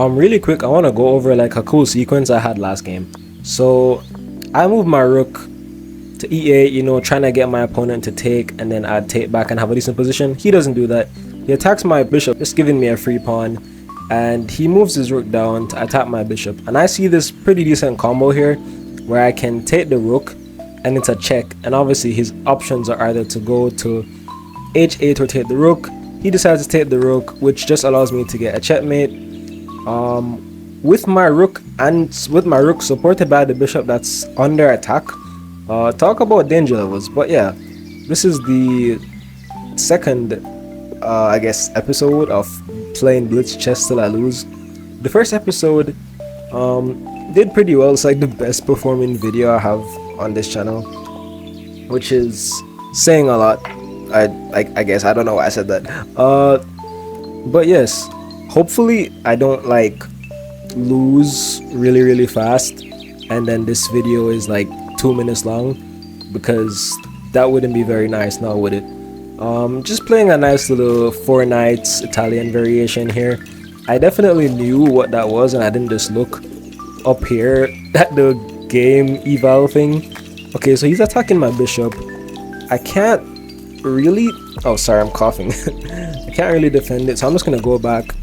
Really quick, I want to go over like a cool sequence I had last game. So I moved my rook to e8, trying to get my opponent to take, and then I'd take back and have a decent position. He doesn't do that. He attacks my bishop, just giving me a free pawn, and he moves his rook down to attack my bishop. And I see this pretty decent combo here where I can take the rook and it's a check, and obviously his options are either to go to h8 or take the rook. He decides to take the rook, which just allows me to get a checkmate. With my rook supported by the bishop that's under attack. Talk about danger levels. But yeah, this is the second I guess episode of playing blitz chess till I lose. The first episode did pretty well. It's like the best performing video I have on this channel, which is saying a lot. I guess I don't know why I said that. But yes, hopefully I don't like lose really fast and then this video is like 2 minutes long, because that wouldn't be very nice now, would it? Just playing a nice little 4 knights Italian variation here. I definitely knew what that was and I didn't just look up here at the game eval thing. Okay, so he's attacking my bishop. I can't really, oh sorry, I'm coughing. I can't really defend it, so I'm just gonna go back,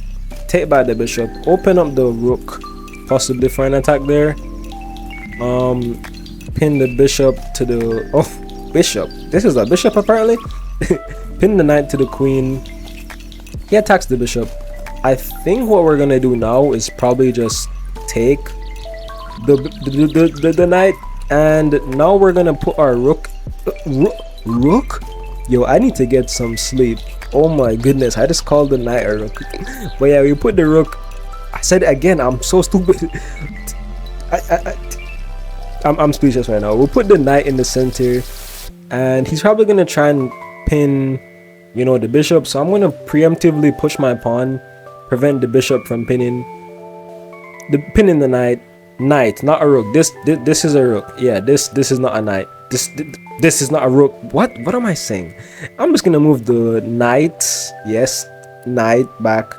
take back the bishop, open up the rook possibly for an attack there, pin the bishop to the bishop, this is a bishop apparently. Pin the knight to the queen. He attacks the bishop. I think what we're gonna do now is probably just take the knight, and now we're gonna put our rook. Yo, I need to get some sleep. Oh my goodness, I just called the knight a rook. But yeah, we put the rook. I said it again, I'm so stupid. I'm speechless right now. We'll put the knight in the center, and he's probably gonna try and pin, the bishop. So I'm gonna preemptively push my pawn, prevent the bishop from pinning the knight. Knight, not a rook. This is a rook. Yeah, this is not a knight. This is not a rook. What am I saying? I'm just gonna move the knight. Yes, knight back.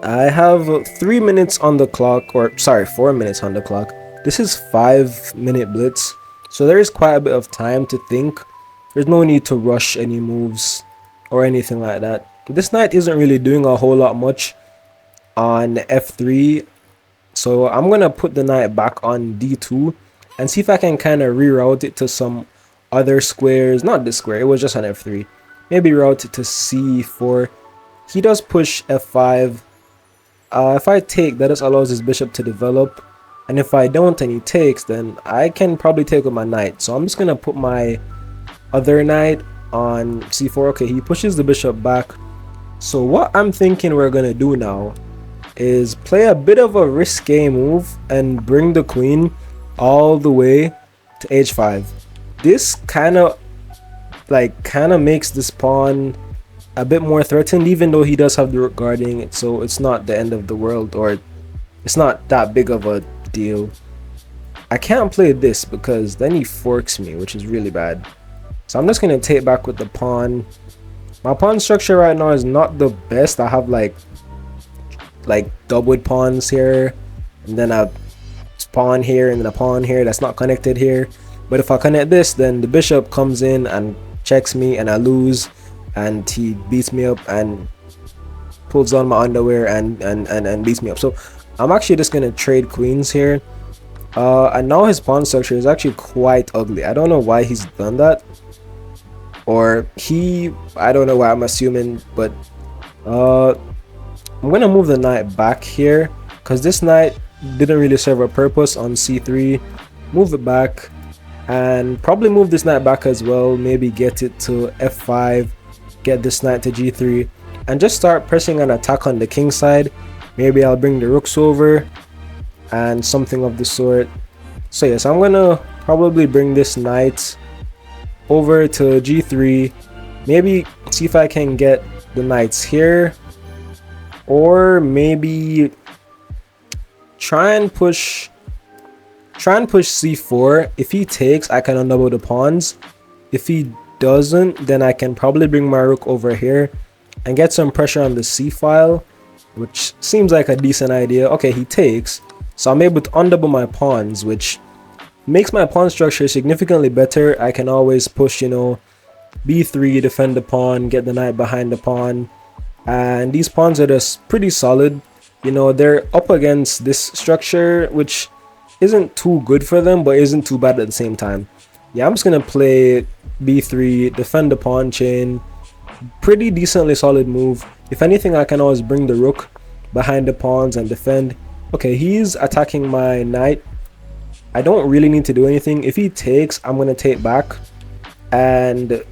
I have 3 minutes on the clock, or sorry, 4 minutes on the clock. This is 5-minute blitz, so there is quite a bit of time to think. There's no need to rush any moves or anything like that. This knight isn't really doing a whole lot much on f3, so I'm gonna put the knight back on d2 and see if I can kind of reroute it to some other squares. Not this square, it was just on f3. Maybe route it to c4. He does push f5. If I take, that just allows his bishop to develop, and if I don't and he takes, then I can probably take with my knight. So I'm just gonna put my other knight on c4. Okay, he pushes the bishop back. So what I'm thinking we're gonna do now is play a bit of a risque move and bring the queen all the way to h5. This kind of makes this pawn a bit more threatened, even though he does have the rook guarding it, so it's not the end of the world, or it's not that big of a deal. I can't play this because then he forks me, which is really bad. So I'm just gonna take back with the pawn. My pawn structure right now is not the best. I have like doubled pawns here, and then a pawn here, and then a pawn here that's not connected here. But if I connect this, then the bishop comes in and checks me and I lose, and he beats me up and pulls on my underwear and beats me up. So I'm actually just gonna trade queens here. And now his pawn structure is actually quite ugly. I don't know why he's done that, or I don't know why, I'm assuming, but I'm gonna move the knight back here because this knight didn't really serve a purpose on c3. Move it back, and probably move this knight back as well. Maybe get it to f5, get this knight to g3, and just start pressing an attack on the king side. Maybe I'll bring the rooks over and something of the sort. So yes, I'm gonna probably bring this knight over to g3. Maybe see if I can get the knights here, or maybe try and push c4. If he takes, I can undouble the pawns. If he doesn't, then I can probably bring my rook over here and get some pressure on the c file. which seems like a decent idea. Okay, he takes, so I'm able to undouble my pawns, which makes my pawn structure significantly better. I can always push, you know, b3, defend the pawn, get the knight behind the pawn, and these pawns are just pretty solid. You know, they're up against this structure, which isn't too good for them, but isn't too bad at the same time. Yeah, I'm just gonna play b3, defend the pawn chain. Pretty decently solid move. If anything, I can always bring the rook behind the pawns and defend. Okay, he's attacking my knight. I don't really need to do anything. If he takes, I'm gonna take back, and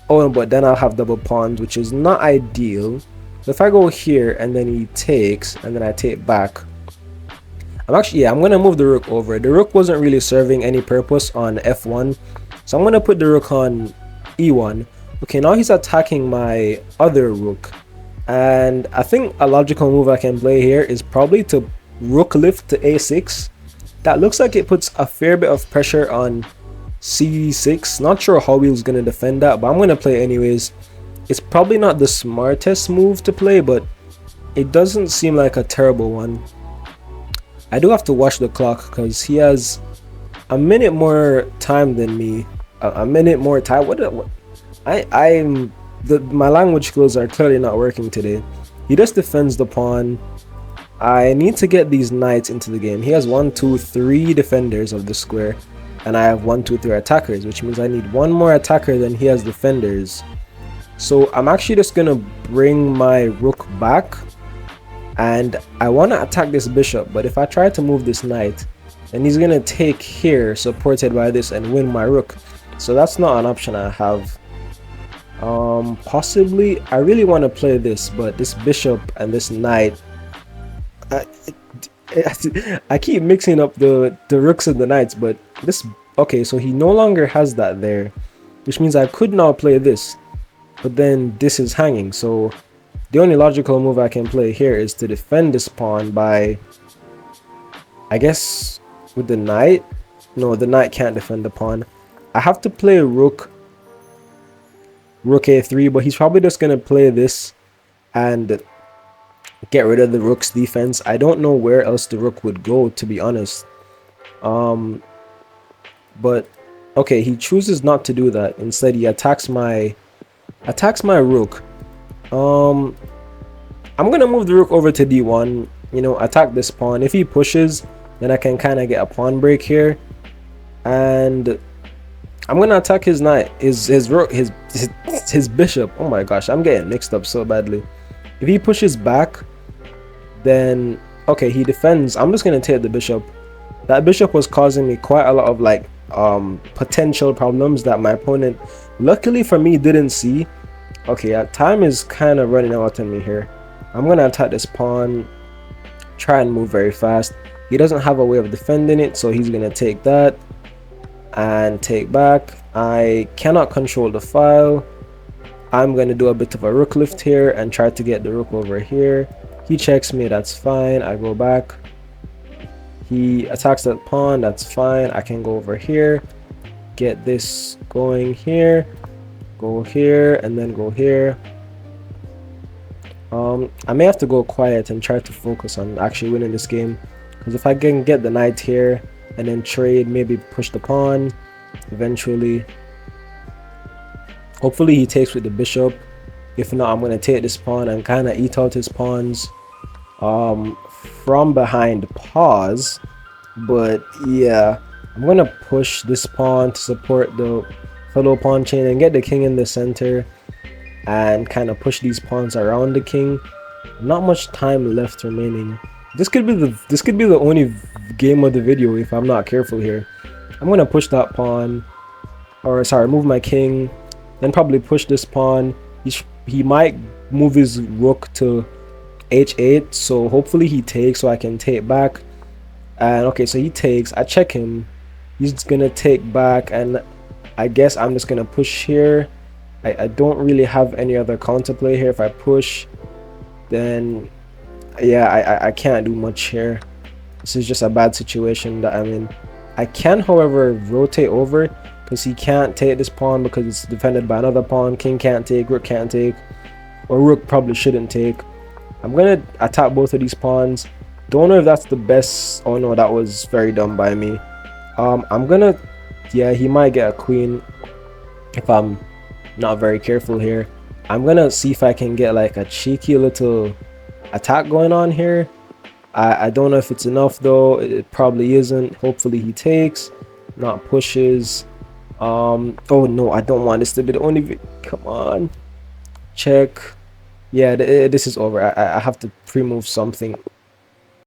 oh, but then I'll have double pawns, which is not ideal. So if I go here and then he takes and then I take back, I'm gonna move the rook over. The rook wasn't really serving any purpose on f1, so I'm gonna put the rook on e1. Okay, now he's attacking my other rook, and I think a logical move I can play here is probably to rook lift to a6. That looks like it puts a fair bit of pressure on c6. Not sure how he's gonna defend that, but I'm gonna play anyways. It's probably not the smartest move to play, but it doesn't seem like a terrible one. I do have to watch the clock because he has a minute more time than me. A minute more time. My language skills are clearly not working today. He just defends the pawn. I need to get these knights into the game. He has 1, 2, 3 defenders of the square, and I have 1, 2, 3 attackers, which means I need one more attacker than he has defenders. So I'm actually just gonna bring my rook back, and I want to attack this bishop, but if I try to move this knight, then he's gonna take here supported by this and win my rook. So that's not an option I have. Possibly I really want to play this, but this bishop and this knight, I keep mixing up the rooks and the knights. But this, okay, so he no longer has that there, which means I could now play this, but then this is hanging. So the only logical move I can play here is to defend this pawn by, I guess, with the knight. No, the knight can't defend the pawn. I have to play rook a3, but he's probably just gonna play this and get rid of the rook's defense. I don't know where else the rook would go, to be honest. But okay, he chooses not to do that. Instead, he attacks my rook. I'm gonna move the rook over to d1, you know, attack this pawn. If he pushes, then I can kind of get a pawn break here, and I'm gonna attack his knight, his bishop. Oh my gosh, I'm getting mixed up so badly. If he pushes back, then okay, he defends. I'm just gonna take the bishop. That bishop was causing me quite a lot of like potential problems that my opponent, luckily for me, didn't see. Okay, time is kind of running out on me here. I'm gonna attack this pawn, try and move very fast. He doesn't have a way of defending it, so he's gonna take that and take back. I cannot control the file. I'm gonna do a bit of a rook lift here and try to get the rook over here. He checks me, that's fine. I go back. He attacks that pawn, that's fine. I can go over here, get this going here, go here, and then go here. I may have to go quiet and try to focus on actually winning this game, because if I can get the knight here and then trade, maybe push the pawn eventually. Hopefully he takes with the bishop. If not, I'm going to take this pawn and kind of eat out his pawns from behind. Pause. But yeah, I'm going to push this pawn to support the fellow pawn chain and get the king in the center and kind of push these pawns around the king. Not much time left remaining. This could be the only game of the video if I'm not careful here. I'm going to push that pawn, or sorry, move my king, then probably push this pawn. He might move his rook to h8, so hopefully he takes so I can take back. And okay, so he takes, I check him, he's gonna take back, and I guess I'm just gonna push here. I don't really have any other counterplay here. If I push, then yeah, I can't do much here. This is just a bad situation that I'm in. I can, however, rotate over, because he can't take this pawn because it's defended by another pawn. King can't take, rook can't take, or rook probably shouldn't take. I'm gonna attack both of these pawns. Don't know if that's the best. Oh no, that was very dumb by me. I'm gonna, yeah, he might get a queen if I'm not very careful here. I'm gonna see if I can get like a cheeky little attack going on here. I don't know if it's enough though. It probably isn't. Hopefully he takes, not pushes. Oh no, I don't want this to be the only. Come on, check. Yeah, this is over. I have to pre-move something.